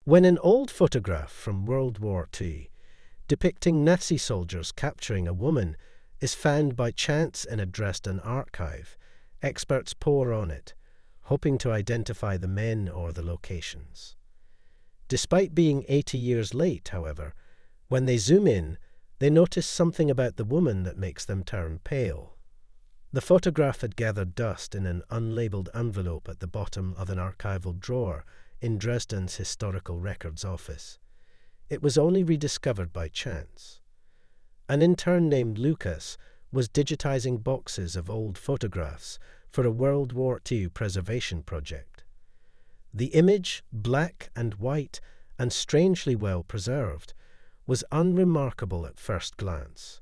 When an old photograph from World War II depicting Nazi soldiers capturing a woman is found by chance in a Dresden archive, experts pore on it, hoping to identify the men or the locations. Despite being 80 years late, however, when they zoom in, they notice something about the woman that makes them turn pale. The photograph had gathered dust in an unlabeled envelope at the bottom of an archival drawer in Dresden's Historical Records Office. It was only rediscovered by chance. An intern named Lucas was digitizing boxes of old photographs for a World War II preservation project. The image, black and white and strangely well preserved, was unremarkable at first glance.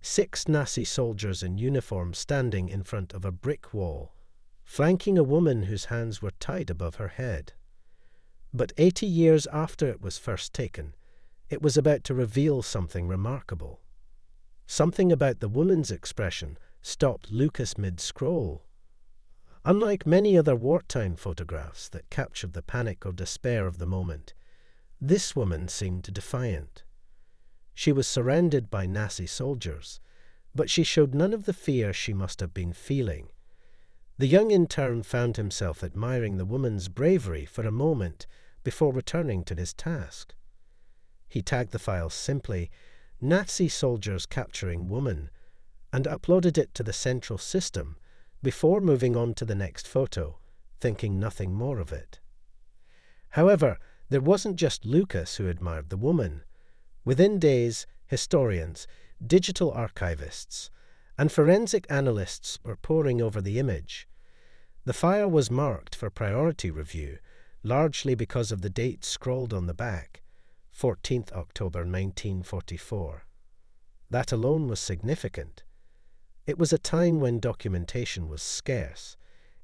6 Nazi soldiers in uniform standing in front of a brick wall, flanking a woman whose hands were tied above her head. But 80 years after it was first taken, it was about to reveal something remarkable. Something about the woman's expression stopped Lucas mid-scroll. Unlike many other wartime photographs that captured the panic or despair of the moment, this woman seemed defiant. She was surrounded by Nazi soldiers, but she showed none of the fear she must have been feeling. The young intern found himself admiring the woman's bravery for a moment before returning to his task. He tagged the file simply, "Nazi soldiers capturing woman," and uploaded it to the central system before moving on to the next photo, thinking nothing more of it. However, there wasn't just Lucas who admired the woman. Within days, historians, digital archivists, and forensic analysts were poring over the image. The file was marked for priority review, largely because of the date scrawled on the back, 14th October 1944. That alone was significant. It was a time when documentation was scarce,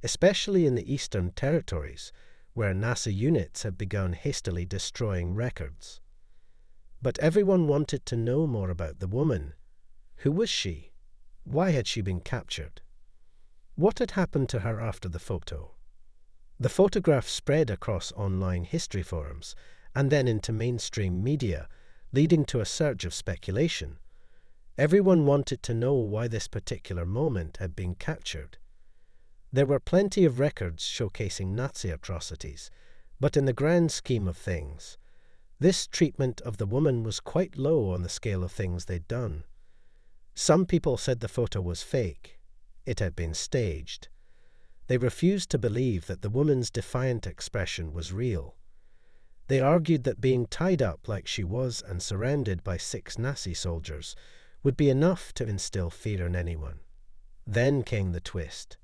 especially in the Eastern Territories, where Nazi units had begun hastily destroying records. But everyone wanted to know more about the woman. Who was she? Why had she been captured? What had happened to her after the photo? The photograph spread across online history forums and then into mainstream media, leading to a surge of speculation. Everyone wanted to know why this particular moment had been captured. There were plenty of records showcasing Nazi atrocities, but in the grand scheme of things, this treatment of the woman was quite low on the scale of things they'd done. Some people said the photo was fake. It had been staged. They refused to believe that the woman's defiant expression was real. They argued that being tied up like she was and surrounded by 6 Nazi soldiers would be enough to instill fear in anyone. Then came the twist.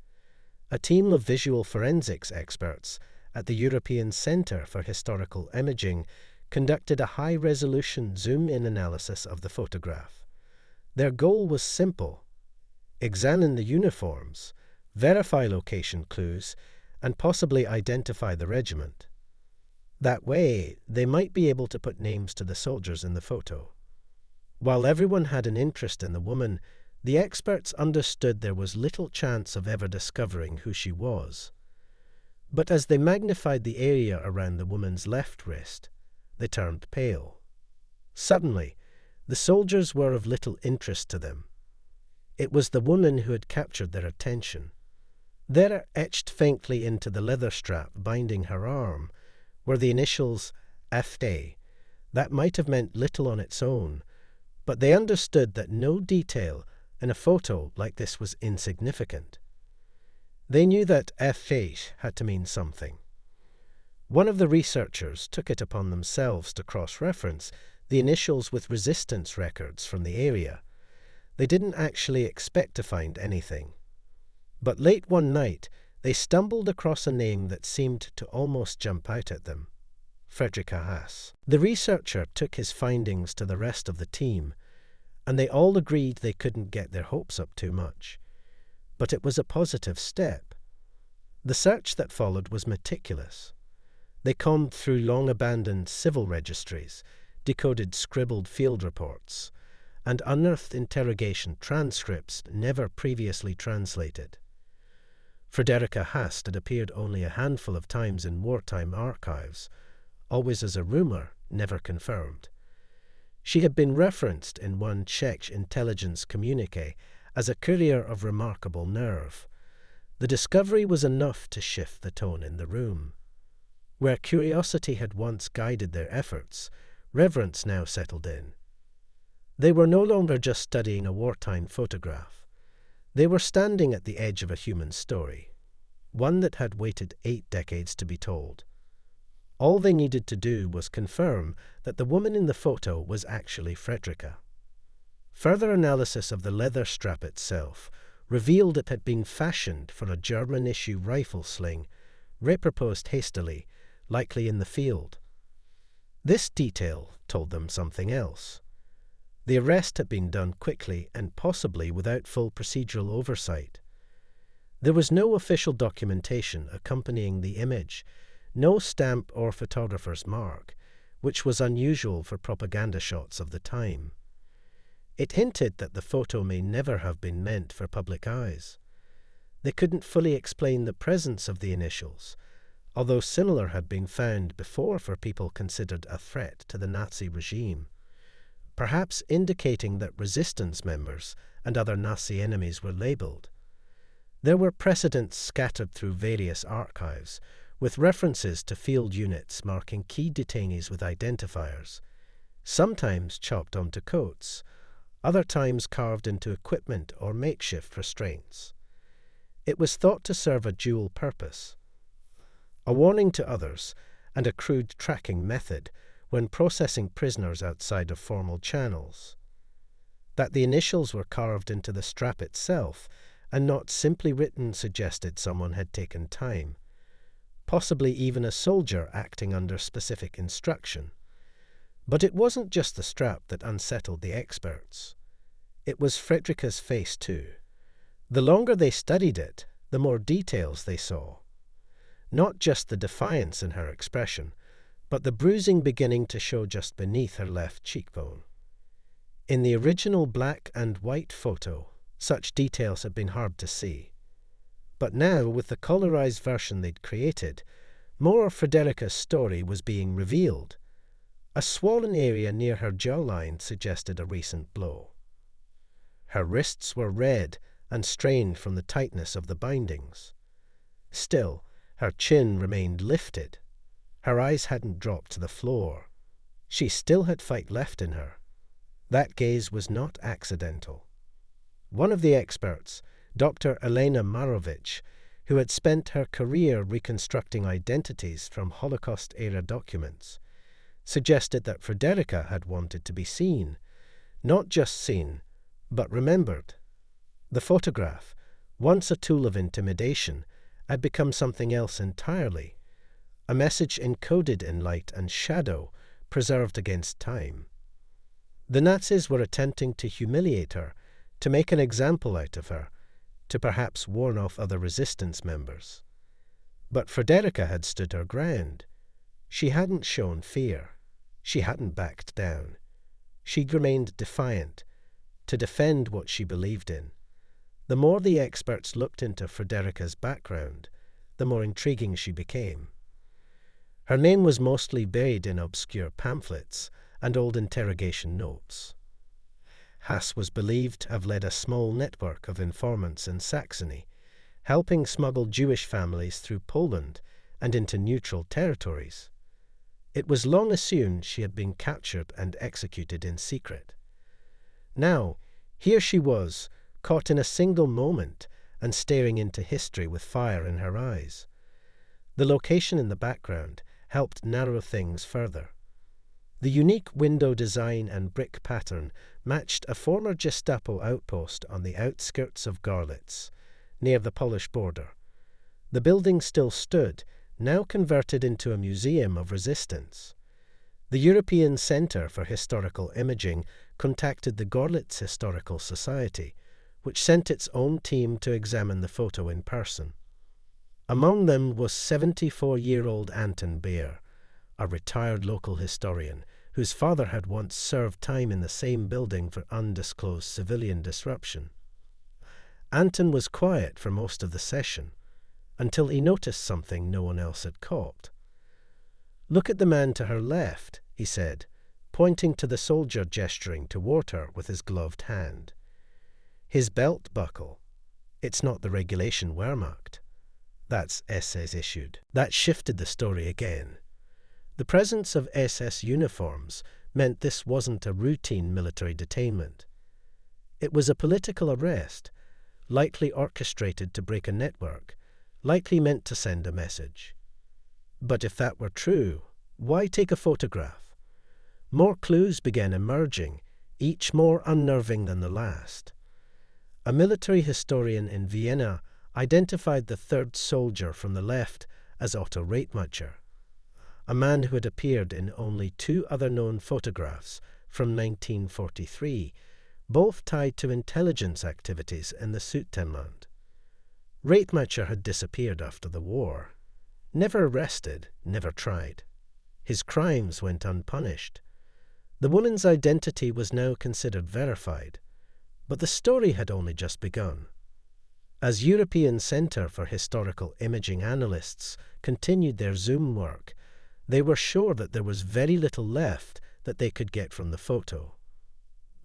A team of visual forensics experts at the European Centre for Historical Imaging conducted a high-resolution zoom-in analysis of the photograph. Their goal was simple: examine the uniforms, verify location clues, and possibly identify the regiment. That way, they might be able to put names to the soldiers in the photo. While everyone had an interest in the woman, the experts understood there was little chance of ever discovering who she was. But as they magnified the area around the woman's left wrist, they turned pale. Suddenly, the soldiers were of little interest to them. It was the woman who had captured their attention. There, etched faintly into the leather strap binding her arm, were the initials FD. That might have meant little on its own, but they understood that no detail in a photo like this was insignificant. They knew that FD had to mean something. One of the researchers took it upon themselves to cross-reference the initials with resistance records from the area. They didn't actually expect to find anything. But late one night, they stumbled across a name that seemed to almost jump out at them: Friedricha Haas. The researcher took his findings to the rest of the team, and they all agreed they couldn't get their hopes up too much. But it was a positive step. The search that followed was meticulous. They combed through long-abandoned civil registries, decoded scribbled field reports, and unearthed interrogation transcripts never previously translated. Friedricha Haas had appeared only a handful of times in wartime archives, always as a rumor, never confirmed. She had been referenced in one Czech intelligence communique as a courier of remarkable nerve. The discovery was enough to shift the tone in the room. Where curiosity had once guided their efforts, reverence now settled in. They were no longer just studying a wartime photograph. They were standing at the edge of a human story, one that had waited 8 decades to be told. All they needed to do was confirm that the woman in the photo was actually Frederica. Further analysis of the leather strap itself revealed it had been fashioned for a German-issue rifle sling, repurposed hastily, likely in the field. This detail told them something else. The arrest had been done quickly and possibly without full procedural oversight. There was no official documentation accompanying the image, no stamp or photographer's mark, which was unusual for propaganda shots of the time. It hinted that the photo may never have been meant for public eyes. They couldn't fully explain the presence of the initials, although similar had been found before for people considered a threat to the Nazi regime, perhaps indicating that resistance members and other Nazi enemies were labelled. There were precedents scattered through various archives, with references to field units marking key detainees with identifiers, sometimes chopped onto coats, other times carved into equipment or makeshift restraints. It was thought to serve a dual purpose: a warning to others and a crude tracking method when processing prisoners outside of formal channels. That the initials were carved into the strap itself and not simply written suggested someone had taken time, possibly even a soldier acting under specific instruction. But it wasn't just the strap that unsettled the experts. It was Frederica's face too. The longer they studied it, the more details they saw. Not just the defiance in her expression, but the bruising beginning to show just beneath her left cheekbone. In the original black and white photo, such details had been hard to see. But now, with the colorized version they'd created, more of Frederica's story was being revealed. A swollen area near her jawline suggested a recent blow. Her wrists were red and strained from the tightness of the bindings. Still, her chin remained lifted. Her eyes hadn't dropped to the floor. She still had fight left in her. That gaze was not accidental. One of the experts, Dr. Elena Marovich, who had spent her career reconstructing identities from Holocaust-era documents, suggested that Frederica had wanted to be seen, not just seen, but remembered. The photograph, once a tool of intimidation, had become something else entirely, a message encoded in light and shadow, preserved against time. The Nazis were attempting to humiliate her, to make an example out of her, to perhaps warn off other resistance members. But Frederica had stood her ground. She hadn't shown fear. She hadn't backed down. She'd remained defiant, to defend what she believed in. The more the experts looked into Frederica's background, the more intriguing she became. Her name was mostly buried in obscure pamphlets and old interrogation notes. Hass was believed to have led a small network of informants in Saxony, helping smuggle Jewish families through Poland and into neutral territories. It was long assumed she had been captured and executed in secret. Now, here she was, caught in a single moment and staring into history with fire in her eyes. The location in the background helped narrow things further. The unique window design and brick pattern matched a former Gestapo outpost on the outskirts of Görlitz, near the Polish border. The building still stood, now converted into a museum of resistance. The European Centre for Historical Imaging contacted the Görlitz Historical Society, which sent its own team to examine the photo in person. Among them was 74-year-old Anton Beer, a retired local historian whose father had once served time in the same building for undisclosed civilian disruption. Anton was quiet for most of the session, until he noticed something no one else had caught. "Look at the man to her left," he said, pointing to the soldier gesturing toward her with his gloved hand. "His belt buckle. It's not the regulation Wehrmacht. That's SS issued." That shifted the story again. The presence of SS uniforms meant this wasn't a routine military detainment. It was a political arrest, likely orchestrated to break a network, likely meant to send a message. But if that were true, why take a photograph? More clues began emerging, each more unnerving than the last. A military historian in Vienna identified the third soldier from the left as Otto Reitmacher, a man who had appeared in only 2 other known photographs from 1943, both tied to intelligence activities in the Sudetenland. Reitmacher had disappeared after the war. Never arrested, never tried. His crimes went unpunished. The woman's identity was now considered verified, but the story had only just begun. As European Centre for Historical Imaging analysts continued their Zoom work, they were sure that there was very little left that they could get from the photo.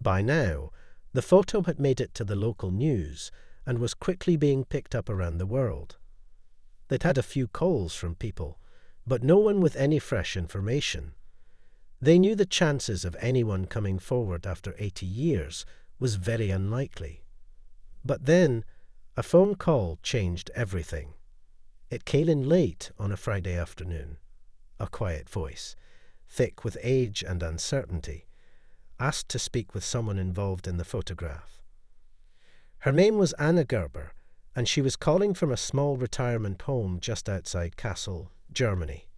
By now, the photo had made it to the local news and was quickly being picked up around the world. They'd had a few calls from people, but no one with any fresh information. They knew the chances of anyone coming forward after 80 years was very unlikely. But then, a phone call changed everything. It came in late on a Friday afternoon. A quiet voice, thick with age and uncertainty, asked to speak with someone involved in the photograph. Her name was Anna Gerber, and she was calling from a small retirement home just outside Kassel, Germany.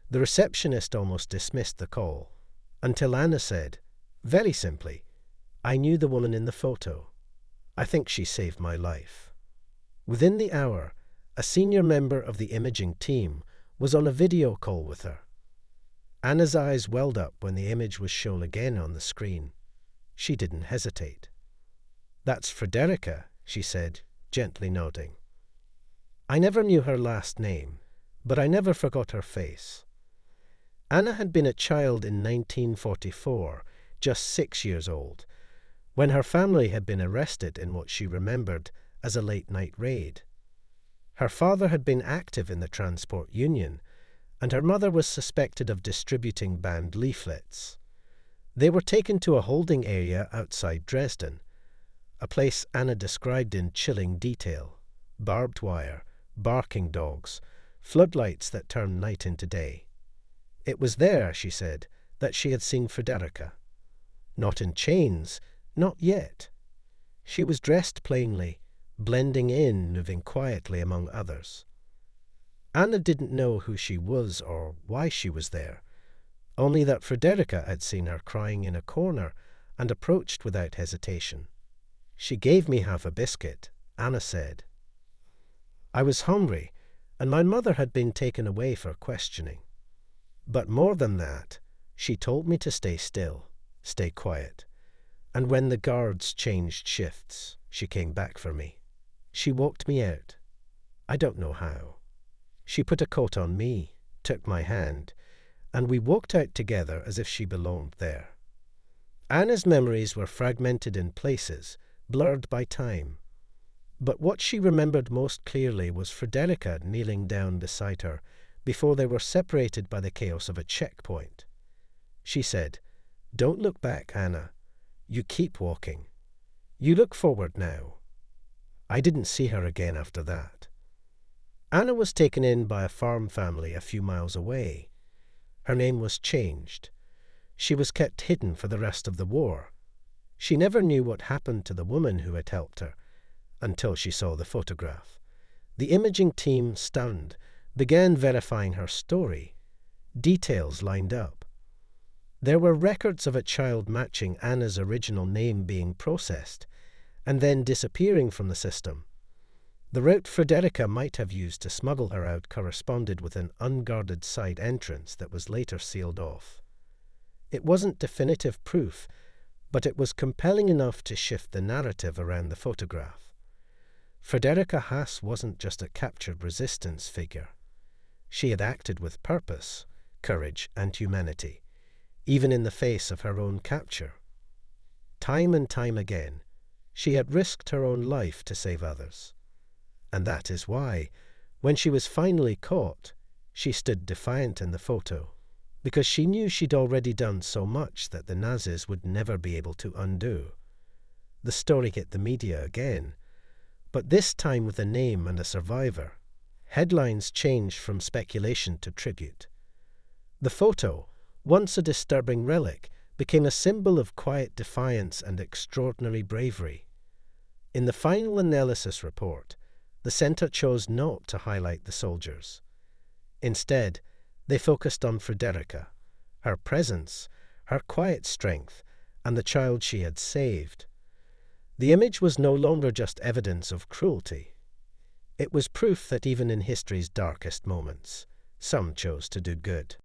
The receptionist almost dismissed the call, until Anna said, very simply, "I knew the woman in the photo. I think she saved my life." Within the hour, a senior member of the imaging team was on a video call with her. Anna's eyes welled up when the image was shown again on the screen. She didn't hesitate. "That's Friederike," she said, gently nodding. I never knew her last name, but I never forgot her face. Anna had been a child in 1944, just 6 years old, when her family had been arrested in what she remembered as a late-night raid. Her father had been active in the transport union, and her mother was suspected of distributing banned leaflets. They were taken to a holding area outside Dresden, a place Anna described in chilling detail: barbed wire, barking dogs, floodlights that turned night into day. It was there, she said, that she had seen Friederike. Not in chains, not yet. She was dressed plainly, blending in, moving quietly among others. Anna didn't know who she was or why she was there, only that Friederike had seen her crying in a corner and approached without hesitation. "She gave me half a biscuit," Anna said. "I was hungry, and my mother had been taken away for questioning. But more than that, she told me to stay still, stay quiet. And when the guards changed shifts, she came back for me. She walked me out. I don't know how. She put a coat on me, took my hand, and we walked out together as if she belonged there." Anna's memories were fragmented in places, blurred by time. But what she remembered most clearly was Friederike kneeling down beside her before they were separated by the chaos of a checkpoint. She said, "Don't look back, Anna. You keep walking. You look forward now." I didn't see her again after that. Anna was taken in by a farm family a few miles away. Her name was changed. She was kept hidden for the rest of the war. She never knew what happened to the woman who had helped her, until she saw the photograph. The imaging team, stunned, began verifying her story. Details lined up. There were records of a child matching Anna's original name being processed, and then disappearing from the system. The route Friederike might have used to smuggle her out corresponded with an unguarded side entrance that was later sealed off. It wasn't definitive proof, but it was compelling enough to shift the narrative around the photograph. Friederike Haas wasn't just a captured resistance figure. She had acted with purpose, courage, and humanity, even in the face of her own capture. Time and time again, she had risked her own life to save others. And that is why, when she was finally caught, she stood defiant in the photo, because she knew she'd already done so much that the Nazis would never be able to undo. The story hit the media again, but this time with a name and a survivor. Headlines changed from speculation to tribute. The photo, once a disturbing relic, became a symbol of quiet defiance and extraordinary bravery. In the final analysis report, the centre chose not to highlight the soldiers. Instead, they focused on Friederike, her presence, her quiet strength, and the child she had saved. The image was no longer just evidence of cruelty. It was proof that even in history's darkest moments, some chose to do good.